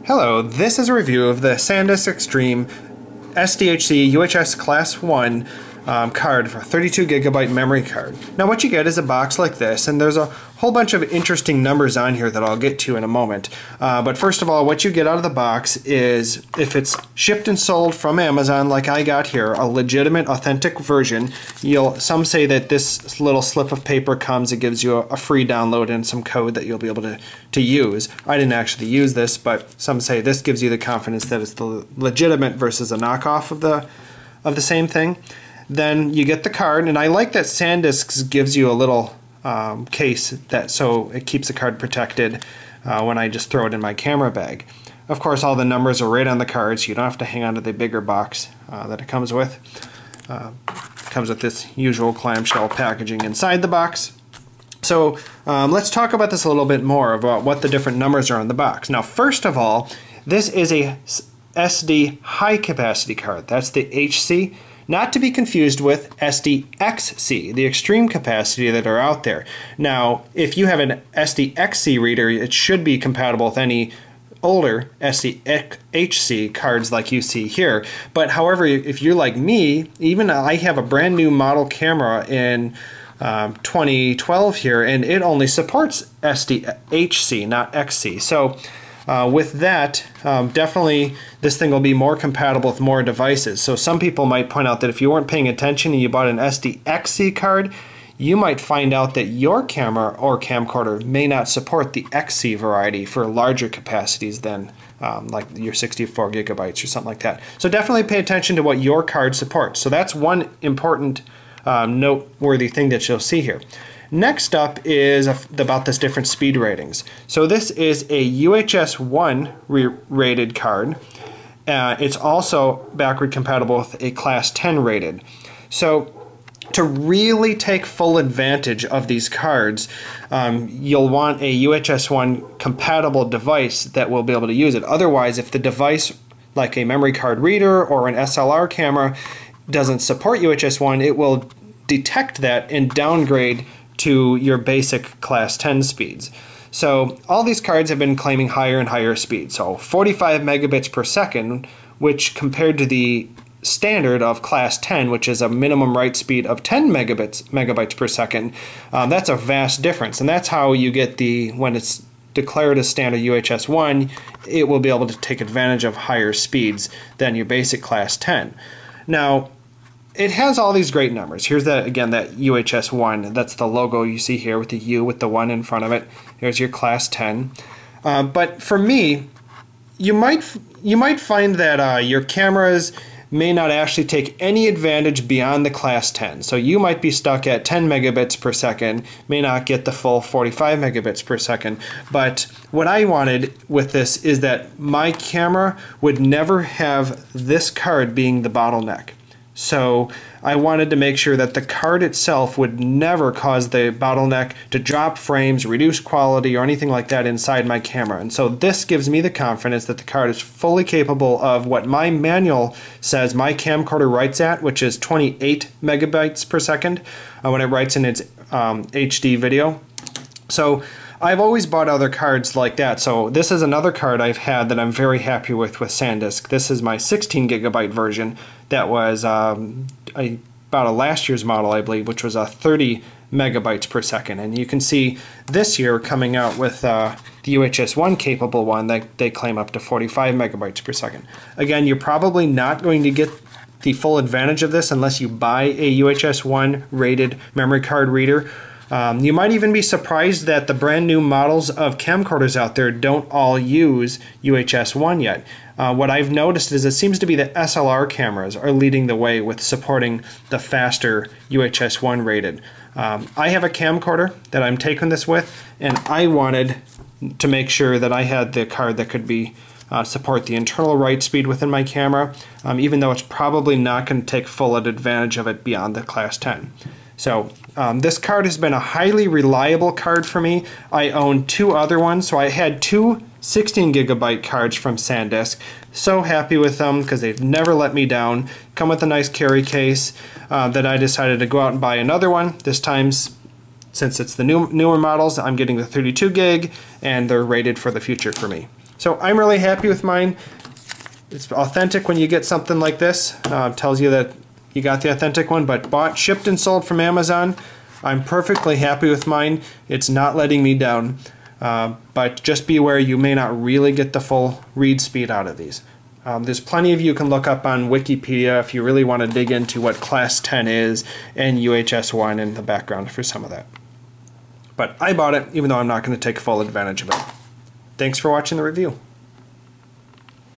Hello, this is a review of the SanDisk Extreme SDHC UHS Class 1 card for a 32GB memory card. Now what you get is a box like this, and there's a whole bunch of interesting numbers on here that I'll get to in a moment. But first of all, what you get out of the box is, if it's shipped and sold from Amazon like I got here, a legitimate, authentic version. Some say that this little slip of paper comes, it gives you a free download and some code that you'll be able to use. I didn't actually use this, but some say this gives you the confidence that it's the legitimate versus a knockoff of the same thing. Then you get the card, and I like that SanDisk gives you a little case so it keeps the card protected when I just throw it in my camera bag. Of course, all the numbers are right on the card, so you don't have to hang on to the bigger box that it comes with. It comes with this usual clamshell packaging inside the box. So let's talk about this a little bit more, about what the different numbers are on the box. Now, first of all, this is a SD high capacity card. That's the HC. Not to be confused with SDXC, the extreme capacity that are out there. Now, if you have an SDXC reader, it should be compatible with any older SDHC cards like you see here. But however, if you're like me, even I have a brand new model camera in 2012 here, and it only supports SDHC, not XC. So with that, definitely this thing will be more compatible with more devices. So some people might point out that if you weren't paying attention and you bought an SDXC card, you might find out that your camera or camcorder may not support the XC variety for larger capacities than like your 64 gigabytes or something like that. So definitely pay attention to what your card supports. So that's one important noteworthy thing that you'll see here. Next up is about this different speed ratings. So this is a UHS-1 rated card. It's also backward compatible with a Class 10 rated. So to really take full advantage of these cards, you'll want a UHS-1 compatible device that will be able to use it. Otherwise, if the device, like a memory card reader or an SLR camera, doesn't support UHS-1, it will detect that and downgrade to your basic Class 10 speeds. So all these cards have been claiming higher and higher speeds. So 45 megabits per second, which compared to the standard of Class 10, which is a minimum write speed of 10 megabytes per second, that's a vast difference. And that's how you get when it's declared as standard UHS-1, it will be able to take advantage of higher speeds than your basic Class 10. Now, it has all these great numbers. Here's again, that UHS-1. That's the logo you see here with the U with the 1 in front of it. Here's your Class 10. But for me, you might find that your cameras may not actually take any advantage beyond the Class 10. So you might be stuck at 10 megabits per second, may not get the full 45 megabits per second. But what I wanted with this is that my camera would never have this card being the bottleneck. So I wanted to make sure that the card itself would never cause the bottleneck to drop frames, reduce quality, or anything like that inside my camera. And so this gives me the confidence that the card is fully capable of what my manual says my camcorder writes at, which is 28 megabytes per second when it writes in its HD video. So I've always bought other cards like that. So this is another card I've had that I'm very happy with SanDisk. This is my 16 gigabyte version that was about a last year's model, I believe, which was a 30 megabytes per second. And you can see this year coming out with the UHS-1 capable one, they claim up to 45 megabytes per second. Again, you're probably not going to get the full advantage of this unless you buy a UHS-1 rated memory card reader. You might even be surprised that the brand new models of camcorders out there don't all use UHS-1 yet. What I've noticed is it seems to be that SLR cameras are leading the way with supporting the faster UHS-1 rated. I have a camcorder that I'm taking this with, and I wanted to make sure that I had the card that could support the internal write speed within my camera, even though it's probably not going to take full advantage of it beyond the Class 10. So this card has been a highly reliable card for me. I own two other ones, so I had two 16 gigabyte cards from SanDisk. So happy with them because they've never let me down. Come with a nice carry case. That I decided to go out and buy another one. This time, since it's the newer models, I'm getting the 32 gig, and they're rated for the future for me. So I'm really happy with mine. It's authentic when you get something like this. Tells you that you got the authentic one, but bought, shipped, and sold from Amazon. I'm perfectly happy with mine. It's not letting me down. But just be aware you may not really get the full read speed out of these. There's plenty of you can look up on Wikipedia if you really want to dig into what Class 10 is and UHS-1 in the background for some of that. But I bought it even though I'm not going to take full advantage of it. Thanks for watching the review.